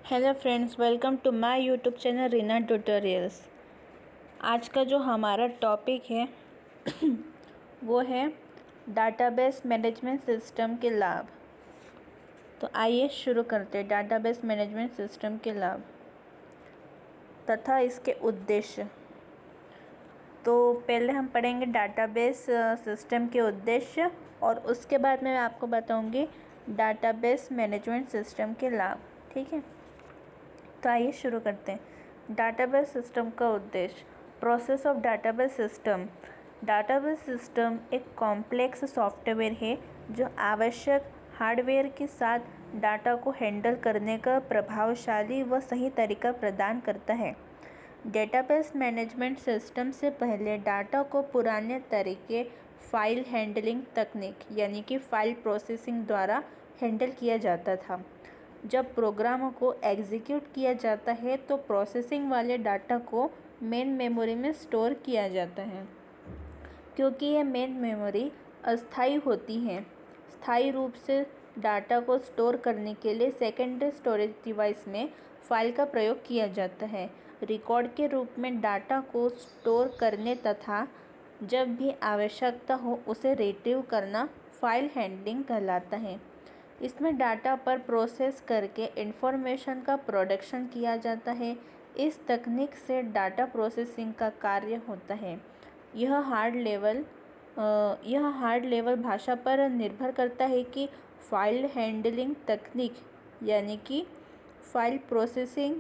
Hello friends, welcome to my YouTube channel Reena tutorials. आज का जो हमारा टॉपिक है वो है डाटाबेस मैनेजमेंट सिस्टम के लाभ। तो आइए शुरू करते हैं। डाटाबेस मैनेजमेंट सिस्टम के लाभ तथा इसके उद्देश्य। तो पहले हम पढ़ेंगे डाटाबेस सिस्टम के उद्देश्य और उसके बाद मैं आपको बताऊंगी डाटाबेस मैनेजमेंट सिस्टम के लाभ। ठीक है, तो आइए शुरू करते हैं। डाटाबेस सिस्टम का उद्देश्य। Process of database system. Database system एक कॉम्प्लेक्स सॉफ्टवेयर है जो आवश्यक हार्डवेयर के साथ डाटा को हैंडल करने का प्रभावशाली व सही तरीका प्रदान करता है। डेटाबेस मैनेजमेंट सिस्टम से पहले डाटा को पुराने तरीके फाइल हैंडलिंग तकनीक यानी कि फाइल प्रोसेसिंग द्वारा हैंडल किया जाता था। जब प्रोग्रामों को एग्जीक्यूट किया जाता है तो प्रोसेसिंग वाले डाटा को मेन मेमोरी में स्टोर किया जाता है। क्योंकि यह मेन मेमोरी अस्थायी होती है, स्थायी रूप से डाटा को स्टोर करने के लिए सेकेंडरी स्टोरेज डिवाइस में फाइल का प्रयोग किया जाता है। रिकॉर्ड के रूप में डाटा को स्टोर करने तथा जब भी आवश्यकता हो उसे रिट्रीव करना फाइल हैंडलिंग कहलाता है। इसमें डाटा पर प्रोसेस करके इंफॉर्मेशन का प्रोडक्शन किया जाता है। इस तकनीक से डाटा प्रोसेसिंग का कार्य होता है। यह हार्ड लेवल भाषा पर निर्भर करता है कि फाइल हैंडलिंग तकनीक यानी कि फाइल प्रोसेसिंग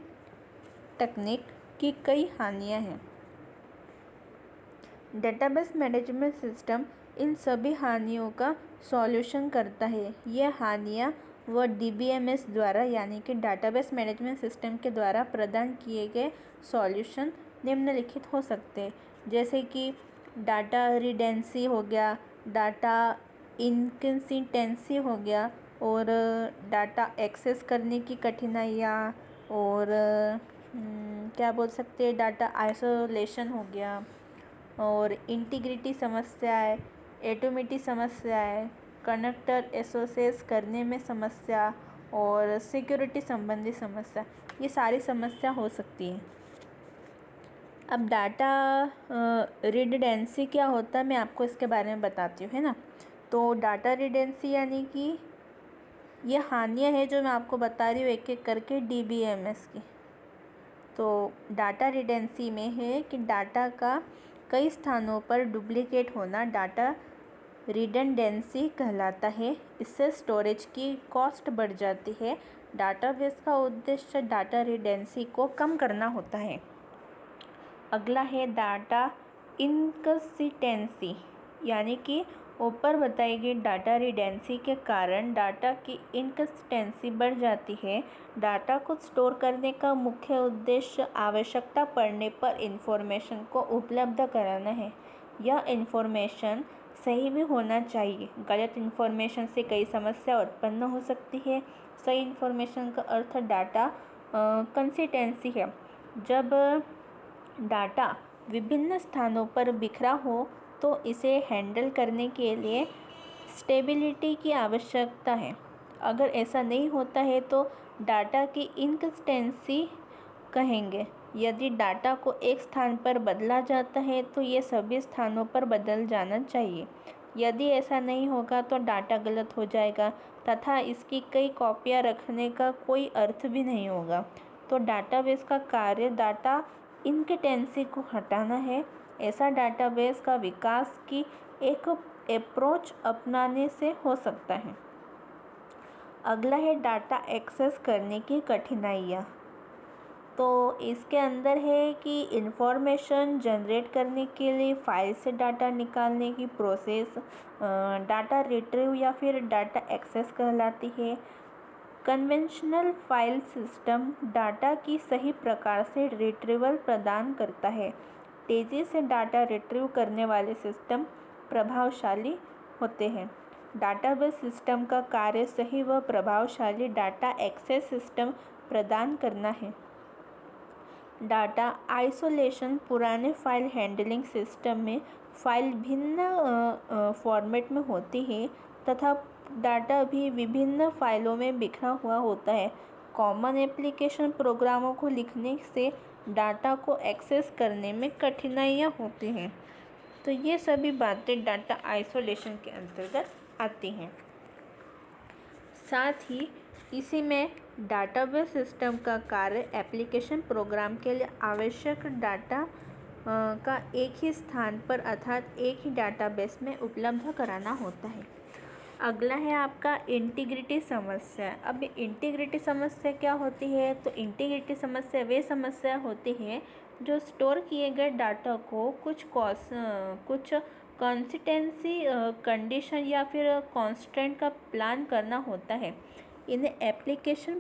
तकनीक की कई हानियाँ हैं। डेटाबेस मैनेजमेंट सिस्टम इन सभी हानियों का सॉल्यूशन करता है। यह हानियाँ व DBMS द्वारा यानी कि डाटाबेस मैनेजमेंट सिस्टम के द्वारा प्रदान किए गए सॉल्यूशन निम्नलिखित हो सकते हैं, जैसे कि डाटा रिडेंडेंसी हो गया, डाटा इनकंसिस्टेंसी हो गया और डाटा एक्सेस करने की कठिनाइयाँ और क्या बोल सकते हैं, डाटा आइसोलेशन हो गया और इंटीग्रिटी समस्याएं, एटोमिटी समस्याएं, कनेक्टर एसोसिएट करने में समस्या और सिक्योरिटी संबंधी समस्या, ये सारी समस्या हो सकती है। अब डाटा रिडंडेंसी क्या होता है मैं आपको इसके बारे में बताती हूँ, है ना। तो डाटा रिडंडेंसी यानी कि ये हानियाँ हैं जो मैं आपको बता रही हूँ एक एक करके DBMS की। तो डाटा रिडंडेंसी में है कि डाटा का कई स्थानों पर डुप्लीकेट होना डाटा रिडंडेंसी कहलाता है। इससे स्टोरेज की कॉस्ट बढ़ जाती है। डाटाबेस का उद्देश्य डाटा रिडंडेंसी को कम करना होता है। अगला है डाटा इनकंसिस्टेंसी, यानी कि ऊपर बताई गई डाटा रिडंडेंसी के कारण डाटा की इनकंसिस्टेंसी बढ़ जाती है। डाटा को स्टोर करने का मुख्य उद्देश्य आवश्यकता पड़ने पर इंफॉर्मेशन को उपलब्ध कराना है। यह इंफॉर्मेशन सही भी होना चाहिए। गलत इंफॉर्मेशन से कई समस्या उत्पन्न हो सकती है। सही इंफॉर्मेशन का अर्थ डाटा कंसिस्टेंसी है। जब डाटा विभिन्न स्थानों पर बिखरा हो तो इसे हैंडल करने के लिए स्टेबिलिटी की आवश्यकता है। अगर ऐसा नहीं होता है तो डाटा की इनकंसिस्टेंसी कहेंगे। यदि डाटा को एक स्थान पर बदला जाता है तो ये सभी स्थानों पर बदल जाना चाहिए। यदि ऐसा नहीं होगा तो डाटा गलत हो जाएगा तथा इसकी कई कॉपियाँ रखने का कोई अर्थ भी नहीं होगा। तो डाटाबेस का कार्य डाटा इनकंसिस्टेंसी को हटाना है। ऐसा डाटाबेस का विकास की एक अप्रोच अपनाने से हो सकता है। अगला है डाटा एक्सेस करने की कठिनाइयाँ। तो इसके अंदर है कि इंफॉर्मेशन जनरेट करने के लिए फाइल से डाटा निकालने की प्रोसेस डाटा रिट्रीव या फिर डाटा एक्सेस कहलाती है। कन्वेंशनल फाइल सिस्टम डाटा की सही प्रकार से रिट्रीवल प्रदान करता है। तेज़ी से डाटा रिट्रीव करने वाले सिस्टम प्रभावशाली होते हैं। डाटाबेस सिस्टम का कार्य सही व प्रभावशाली डाटा एक्सेस सिस्टम प्रदान करना है। Data isolation. पुराने फाइल हैंडलिंग सिस्टम में फाइल भिन्न फॉर्मेट में होती है तथा डाटा भी विभिन्न फाइलों में बिखरा हुआ होता है। कॉमन एप्लीकेशन प्रोग्रामों को लिखने से डाटा को एक्सेस करने में कठिनाइयाँ होती हैं। तो ये सभी बातें डाटा आइसोलेशन के अंतर्गत आती हैं। साथ ही इसी में डाटाबेस सिस्टम का कार्य एप्लीकेशन प्रोग्राम के लिए आवश्यक डाटा का एक ही स्थान पर अर्थात एक ही डाटाबेस में उपलब्ध कराना होता है। अगला है आपका इंटीग्रिटी समस्या। अब इंटीग्रिटी समस्या क्या होती है? तो इंटीग्रिटी समस्या वे समस्या होती है जो स्टोर किए गए डाटा को कुछ कंसिस्टेंसी कंडीशन या फिर कांस्टेंट का प्लान करना होता है। इन्हें एप्लीकेशन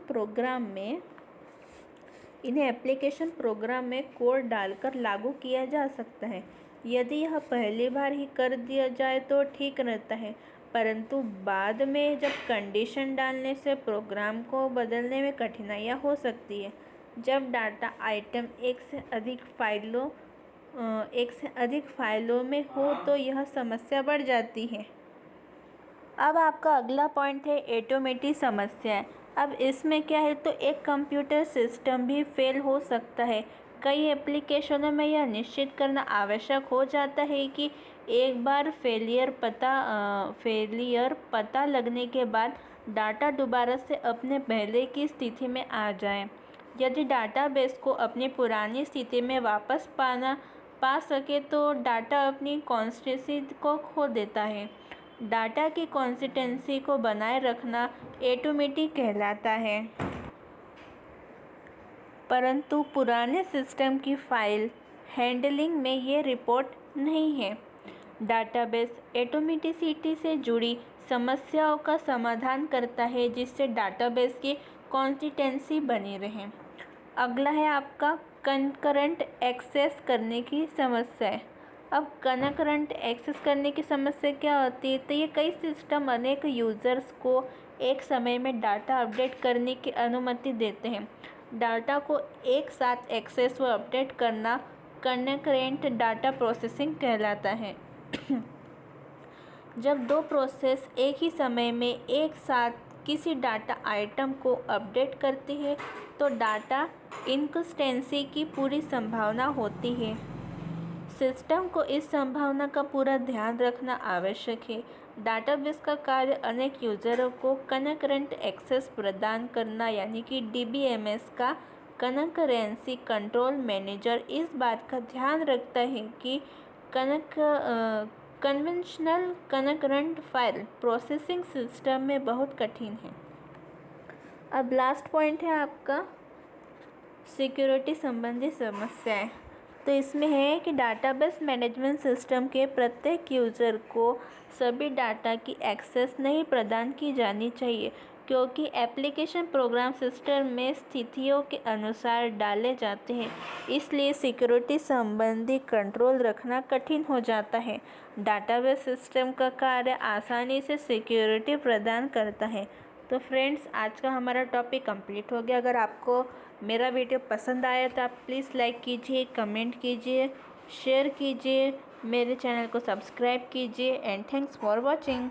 प्रोग्राम में कोड डालकर लागू किया जा सकता है। यदि यह पहली बार ही कर दिया जाए तो ठीक रहता है, परंतु बाद में जब कंडीशन डालने से प्रोग्राम को बदलने में कठिनाइयाँ हो सकती है। जब डाटा आइटम एक से अधिक फाइलों में हो तो यह समस्या बढ़ जाती है। अब आपका अगला पॉइंट है ऑटोमेटिक समस्या। अब इसमें क्या है, तो एक कंप्यूटर सिस्टम भी फेल हो सकता है। कई एप्लीकेशनों में यह निश्चित करना आवश्यक हो जाता है कि एक बार फेलियर पता लगने के बाद डाटा दोबारा से अपने पहले की स्थिति में आ जाए। यदि डाटाबेस को अपनी पुरानी स्थिति में वापस पा सके तो डाटा अपनी कंसिस्टेंसी को खो देता है। डाटा की कंसिस्टेंसी को बनाए रखना ऑटोमेटिक कहलाता है। परंतु पुराने सिस्टम की फाइल हैंडलिंग में ये रिपोर्ट नहीं है। डाटाबेस ऑटोमेटिसिटी से जुड़ी समस्याओं का समाधान करता है जिससे डाटाबेस की कंसिस्टेंसी बनी रहे। अगला है आपका कनकरेंट एक्सेस करने की समस्या। अब कनकरेंट एक्सेस करने की समस्या क्या होती है, तो ये कई सिस्टम अनेक यूज़र्स को एक समय में डाटा अपडेट करने की अनुमति देते हैं। डाटा को एक साथ एक्सेस व अपडेट करना कनकरेंट डाटा प्रोसेसिंग कहलाता है। जब दो प्रोसेस एक ही समय में एक साथ किसी डाटा आइटम को अपडेट करती है तो डाटा इनकन्सिस्टेंसी की पूरी संभावना होती है। सिस्टम को इस संभावना का पूरा ध्यान रखना आवश्यक है। डाटाबेस का कार्य अनेक यूज़रों को कनकरेंट एक्सेस प्रदान करना यानी कि DBMS का कनकरेंसी कंट्रोल मैनेजर इस बात का ध्यान रखता है कि conventional concurrent file processing system में बहुत कठिन है। अब लास्ट पॉइंट है आपका सिक्योरिटी संबंधी समस्याएं। तो इसमें है कि डाटाबेस मैनेजमेंट सिस्टम के प्रत्येक यूज़र को सभी डाटा की एक्सेस नहीं प्रदान की जानी चाहिए, क्योंकि एप्लीकेशन प्रोग्राम सिस्टम में स्थितियों के अनुसार डाले जाते हैं। इसलिए सिक्योरिटी संबंधी कंट्रोल रखना कठिन हो जाता है। डाटाबेस सिस्टम का कार्य आसानी से सिक्योरिटी प्रदान करता है। तो फ्रेंड्स, आज का हमारा टॉपिक कंप्लीट हो गया। अगर आपको मेरा वीडियो पसंद आया तो आप प्लीज़ लाइक कीजिए, कमेंट कीजिए, शेयर कीजिए, मेरे चैनल को सब्सक्राइब कीजिए एंड थैंक्स फॉर वॉचिंग।